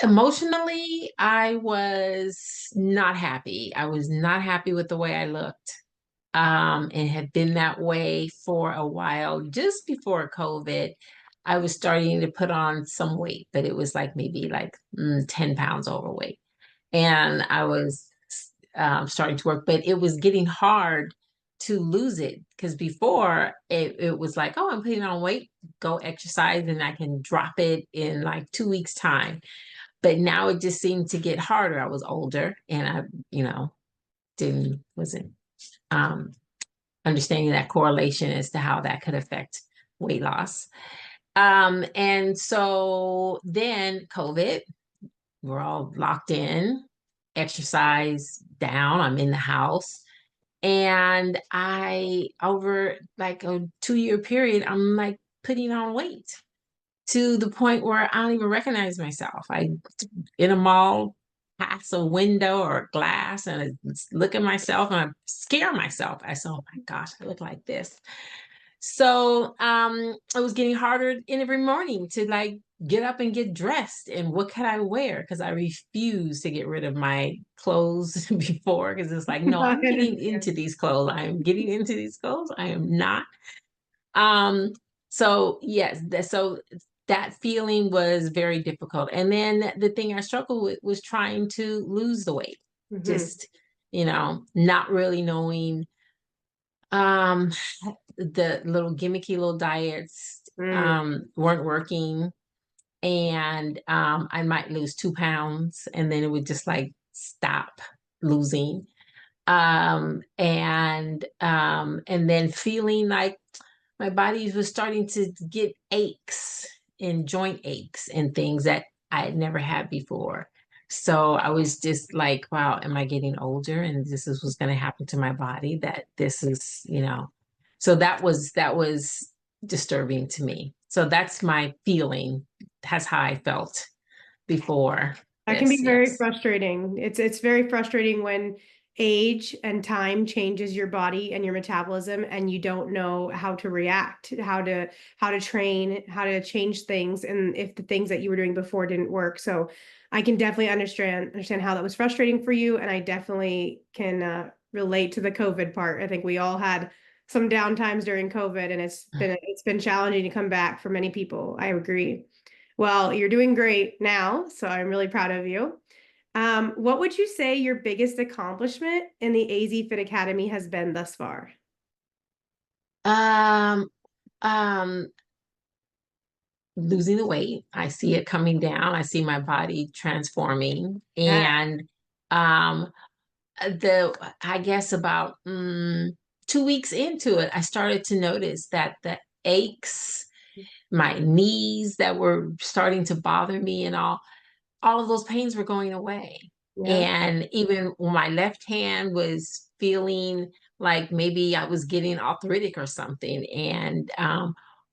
Emotionally, I was not happy. I was not happy with the way I looked. And had been that way for a while. Just before COVID, I was starting to put on some weight, but it was like maybe like 10 pounds overweight. And I was starting to work, but it was getting hard to lose it because before it was like, oh, I'm putting on weight, go exercise, and I can drop it in like 2 weeks' time. But now it just seemed to get harder. I was older and I, wasn't um, understanding that correlation as to how that could affect weight loss. And so then COVID, we're all locked in, exercise down, I'm in the house. And over like a 2 year period, I'm like putting on weight to the point where I don't even recognize myself. I in a mall pass a window or a glass and I look at myself and I scare myself. I say, oh my gosh, I look like this. So it was getting harder in every morning to like get up and get dressed. And what could I wear? Because I refuse to get rid of my clothes before, because it's like, no, I I'm getting understand. into these clothes. I am getting into these clothes. I am not. Um, so yes, so that feeling was very difficult. And then the thing I struggled with was trying to lose the weight. Hmm. Just, not really knowing um the little gimmicky little diets Mm. weren't working. And I might lose 2 pounds and then it would just like stop losing. And then feeling like my body was starting to get aches and joint aches and things that I had never had before. So I was just like, wow, am I getting older? And this is what's going to happen to my body, that this is. So that was disturbing to me. So that's my feeling. That's how I felt before That can this. be very Yes. frustrating. It's very frustrating when age and time changes your body and your metabolism and you don't know how to react, how to train, how to change things, and if the things that you were doing before didn't work. So I can definitely understand how that was frustrating for you, and I definitely can relate to the COVID part. I think we all had some down times during COVID, and it's been challenging to come back for many people. I agree. Well, you're doing great now, so I'm really proud of you. What would you say your biggest accomplishment in the AZ Fit Academy has been thus far? Um, um, Losing the weight. I see it coming down. I see my body transforming. Yeah. And um I guess about 2 weeks into it, I started to notice that the aches, my knees that were starting to bother me and all of those pains were going away. Yeah. And even my left hand was feeling like maybe I was getting arthritic or something. And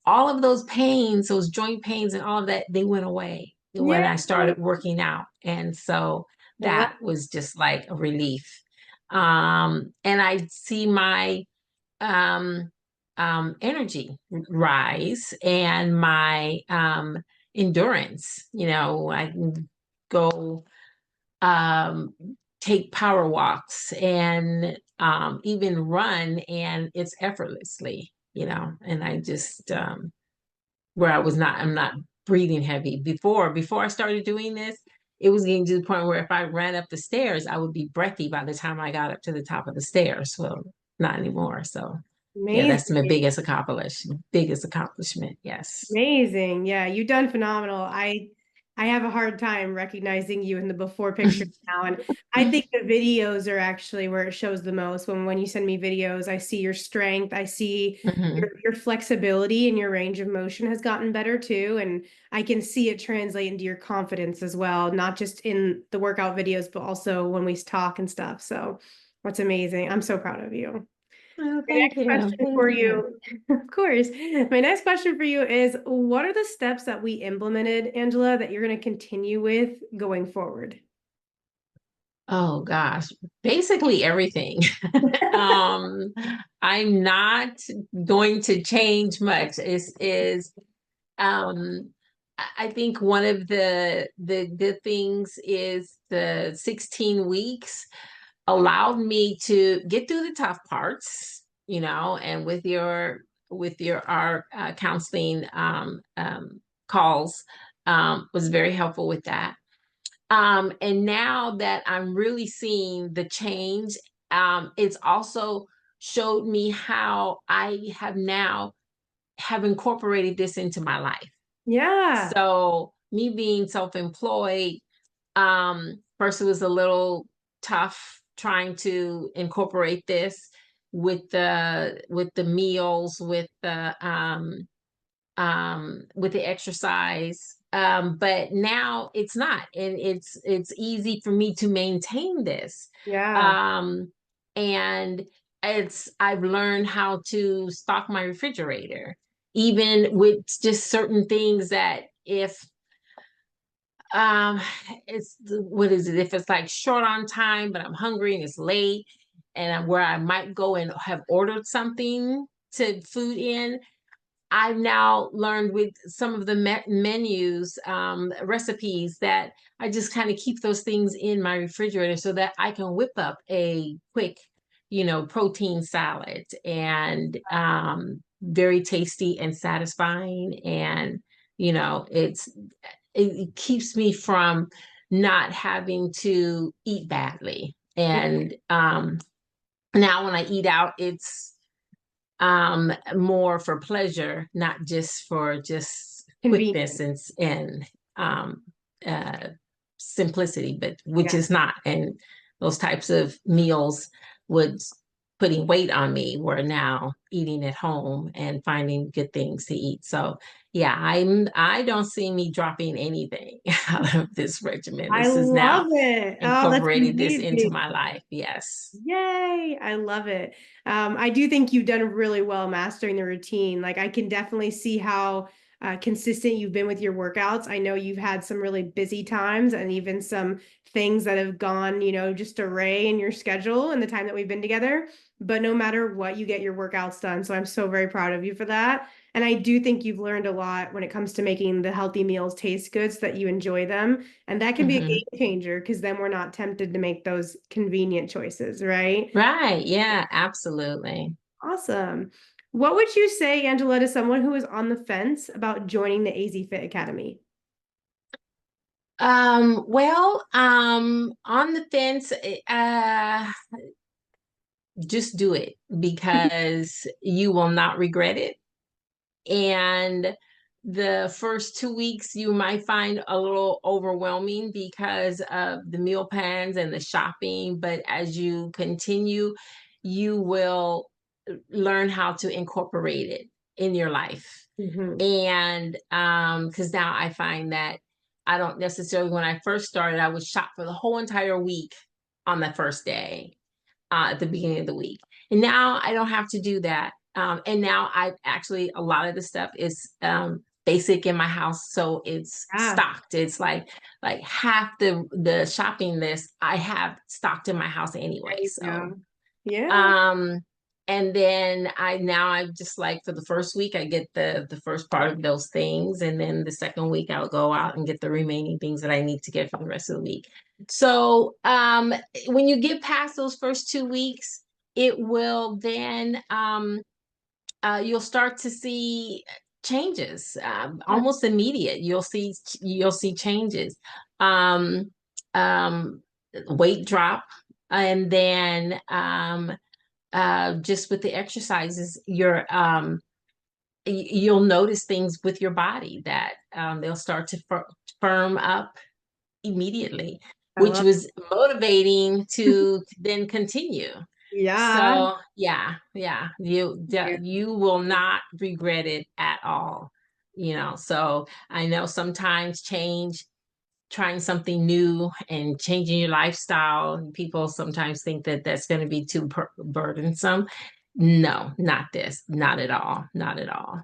all of those pains, those joint pains and all of that, they went away when Yeah. I started working out. And so Well, that, that was just like a relief. And I see my um, energy rise and my endurance. I can go um, take power walks and even run, and it's effortlessly. And I just where I'm not breathing heavy. Before I started doing this, it was getting to the point where if I ran up the stairs, I would be breathy by the time I got up to the top of the stairs. Well, not anymore. So yeah, that's my amazing. biggest accomplishment. Yes. Amazing. Yeah, you've done phenomenal. I have a hard time recognizing you in the before picture now. And I think the videos are actually where it shows the most. When you send me videos, I see your strength, I see Mhm. your flexibility and your range of motion has gotten better too. And I can see it translate into your confidence as well, not just in the workout videos, but also when we talk and stuff. So that's amazing. I'm so proud of you. Oh, My thank next you. question Thank for you. you, of course. My next question for you is, what are the steps that we implemented, Angela, that you're going to continue with going forward? Oh gosh, basically everything. um, I'm not going to change much. Is um I think one of the good things is the 16 weeks allowed me to get through the tough parts, and with your our counseling calls was very helpful with that. And now that I'm really seeing the change, it's also showed me how I have incorporated this into my life. Yeah. So me being self-employed, first it was a little tough trying to incorporate this with the meals, with the exercise. But now it's not, and it's easy for me to maintain this. Yeah. Um, and I've learned how to stock my refrigerator, even with just certain things that if um what is it, if it's like short on time but I'm hungry and it's late, and where I might go and have ordered something to food in, I've now learned with some of the menus, recipes, that I just kind of keep those things in my refrigerator so that I can whip up a quick, protein salad, and very tasty and satisfying. And, it keeps me from not having to eat badly. And now when I eat out, it's more for pleasure, not just for just quickness Convenient. and um uh simplicity, but which Yeah. is not. And those types of meals would putting weight on me, where now eating at home and finding good things to eat. So yeah, I don't see me dropping anything out of this regimen. I This is now love it. Oh, that's incorporated this into amazing. my life. Yes. Yay, I love it. I do think you've done really well mastering the routine. Like I can definitely see how consistent you've been with your workouts. I know you've had some really busy times and even some things that have gone, just array in your schedule in the time that we've been together. But no matter what, you get your workouts done. So I'm so very proud of you for that. And I do think you've learned a lot when it comes to making the healthy meals taste good so that you enjoy them. And that can be a Hmm. game changer because then we're not tempted to make those convenient choices, right? Right. Yeah, absolutely. Awesome. What would you say, Angela, to someone who is on the fence about joining the AZFIT Academy? Well, on the fence, just do it, because you will not regret it. And the first 2 weeks you might find a little overwhelming because of the meal plans and the shopping, but as you continue, you will learn how to incorporate it in your life. Mhm. And because now I find that I don't necessarily, when I first started, I would shop for the whole entire week on the first day, at the beginning of the week. And now I don't have to do that. And now I actually, a lot of the stuff is basic in my house, so it's Yeah, stocked. It's like half the shopping list I have stocked in my house there anyway. you So go. Yeah. um, and then I just, like, for the first week I get the first part of those things, and then the second week I'll go out and get the remaining things that I need to get for the rest of the week. So when you get past those first 2 weeks, it will then you'll start to see changes, almost immediate. You'll see changes. Um, um, Weight drop, and then just with the exercises, you'll notice things with your body that they'll start to firm up immediately, I which love was motivating to then continue. Yeah. So yeah, yeah, you will not regret it at all. So I know sometimes trying something new and changing your lifestyle, people sometimes think that that's going to be too burdensome. No, not this, not at all, not at all.